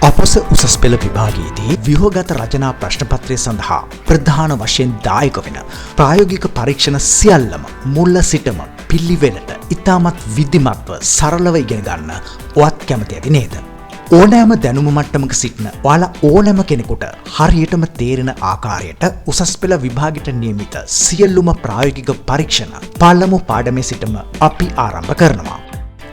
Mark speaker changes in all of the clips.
Speaker 1: අපොස උසස් පෙළ විභාගයේදී ව්‍යුහගත රචනා ප්‍රශ්නපත්‍රය සඳහා ප්‍රධාන වශයෙන් දායක වෙන ප්‍රායෝගික පරීක්ෂණ සියල්ලම මුල සිටම පිළිවෙලට ඉතාමත් විධිමත්ව සරලව ඉගෙන ගන්න ඔයත් කැමති ඇති නේද? ඕනෑම දැනුම මට්ටමක සිටින ඔයාලා ඕනෑම කෙනෙකුට හරියටම තේරෙන ආකාරයට උසස් පෙළ විභාගයට නියමිත සියලුම ප්‍රායෝගික පරීක්ෂණ පළමු පාඩමේ සිටම අපි ආරම්භ කරනවා.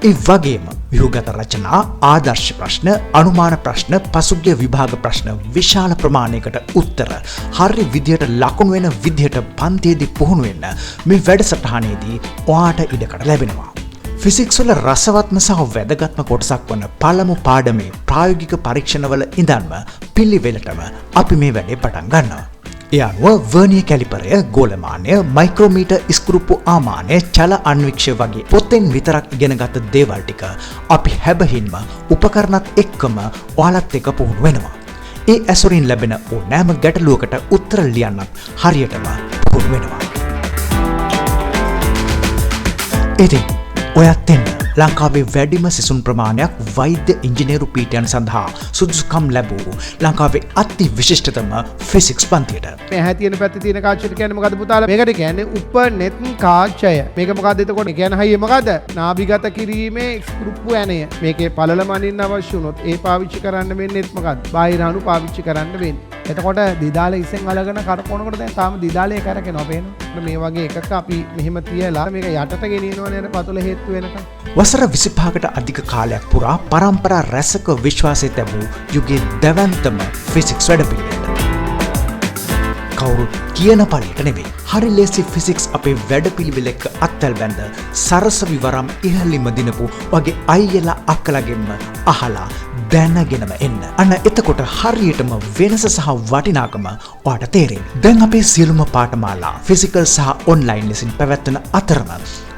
Speaker 1: ඒ වගේම ව්‍යුහගත රචනා, ආදර්ශ ප්‍රශ්න, අනුමාන ප්‍රශ්න, පසුගිය විභාග ප්‍රශ්න විශාල ප්‍රමාණයකට උත්තර හරි විදියට ලකුණු වෙන විදියට පන්තියේදී පුහුණු වෙන්න මේ වැඩසටහනේදී ඔයාට ඉඩකඩ ලැබෙනවා. ෆිසික්ස් වල රසවත්ම සහ වැදගත්ම කොටසක් වන පළමු පාඩමේ ප්‍රායෝගික පරීක්ෂණවල ඉඳන්ම පිළිවෙලටම අපි මේ වැඩේ පටන් ගන්නවා. ඒ අනුව වර්නියර් කැලිපරය, ගෝලමානය, මයික්‍රෝමීටර් ඉස්කුරුප්පු ආමානය, චල අන්වීක්ෂය වගේ පොතෙන් විතරක් ඉගෙනගත් දේවල් ටික අපි හැබහින්ම උපකරණත් එක්කම ඔයාලත් එක්ක පුහුණු වෙනවා. ඒ ඇසුරින් ලැබෙන ඕනෑම ගැටලුවකට උත්තර ලියන්නත් හරියටම පුහුණු වෙනවා. ඉතින් ඔයත් එන්න ලංකාවේ වැඩිම සිසුන් ප්‍රමාණයක් වෛද්‍ය ඉංජිනේරු පීඨයන් සඳහා සුදුසුකම් ලැබූ ලංකාවේ අති විශිෂ්ටතම ෆිසික්ස් පන්තියට.
Speaker 2: මේ හැ තියෙන පැත්තේ තියෙන කාචයට කියන්නේ මොකද්ද පුතාලා? මේකට කියන්නේ උපනෙත් කාචය. මේක මොකද්ද එතකොට? කියන්නේ හයිය මොකද්ද? නාභිගත කිරීමේ ස්ක්‍රුප්පු ඇණය. මේකේ පළල මනින්න අවශ්‍ය වුණොත් ඒ පාවිච්චි කරන්න වෙන්නේත් මොකද්ද? බාහිර අණු පාවිච්චි කරන්න වෙන්නේ. එතකොට දිදාල ඉස්සෙන් අලගෙන කරකවනකොට දැන් තාම දිදාලේ කරකිනවා පේනවා. මේ වගේ එකක අපි මෙහෙම තියලා මේක යටට ගෙනියනවනේ අර පතුල හේතු වෙනකන්.
Speaker 1: වසර 25කට අධික කාලයක් පුරා පරම්පරා රැසක විශ්වාසය තැබූ යුගයේ දැවැන්තම ෆිසික්ස් වැඩපිළිවෙල. කවුරුත් කියන පළියට නෙවෙයි. හරි ලේසි ෆිසික්ස් අපේ වැඩපිළිවෙල එක්ක අත්වැල් බැඳ සරසවි වරම් ඉහළින්ම දිනපු වගේ අයියලා අක්කලාගෙන්ම අහලා දැනගෙනම එන්න. අන්න එතකොට හරියටම වෙනස සහ වටිනාකම ඔයාට තේරෙයි. දැන් අපේ සියලුම පාඨමාලා ෆිසිකල් සහ ඔන්ලයින් ලෙසින් පැවැත්වෙන අතරම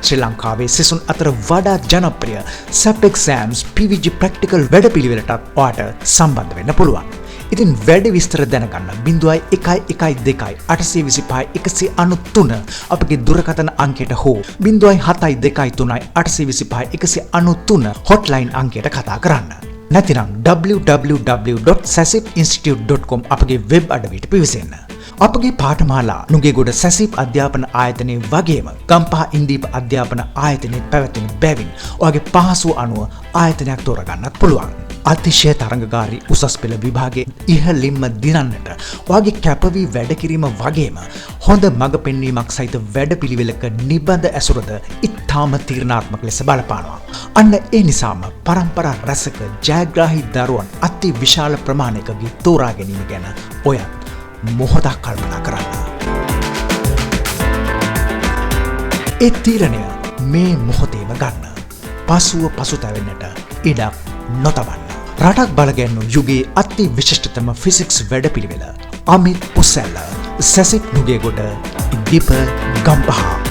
Speaker 1: ශ්‍රී ලංකාවේ සිසුන් අතර වඩා ජනප්‍රිය SAP exams PVG practical වැඩපිළිවෙලටත් ඔයාට සම්බන්ධ වෙන්න පුළුවන්. ඉතින් වැඩි විස්තර දැනගන්න 0112 අපගේ දුරකථන අංකයට හෝ 0723 හොට්ලයින් අංකයට කතා කරන්න. නැතිනම් www.sasipinstitute.com අපගේ වෙබ් අඩවියට පිවිසෙන්න. අපගේ පාඨමාලා නුගේගොඩ සැසිප් අධ්‍යාපන ආයතනයේ වගේම ගම්පහ ඉන්දීප අධ්‍යාපන ආයතනයේ පැවැත්වෙන බැවින් ඔයාගේ පහසුව අනුව ආයතනයක් තෝරගන්නත් පුළුවන්. අතිශය තරඟකාරී උසස් පෙළ විභාගයේ ඉහළින්ම දිනන්නට ඔයාගේ කැපවී වැඩ කිරීම වගේම හොඳ මඟ පෙන්වීමක් සහිත වැඩපිළිවෙලක නිබඳ ඇසුරද ඉතාම තීරණාත්මක ලෙස බලපානවා. අන්න ඒ නිසාම පරම්පරා රැසක ජයග්‍රාහී දරුවන් අති විශාල ප්‍රමාණයකගේ තෝරා ගැනීම ගැන ඔයත් මොහොතක් කල්පනා කරන්න. ඒ තීරණය මේ මොහොතේම ගන්න. පසුව පසුතැවෙන්නට ඉඩක් නොතබන්න. රටක් බලගැන්නු යුගයේ අති විශිෂ්ටතම ෆිසික්ස් වැඩපිළිවෙල. අමිත් පුසැල්ල, සැසිප් නුගේගොඩ, ඉදිප ගම්පහ.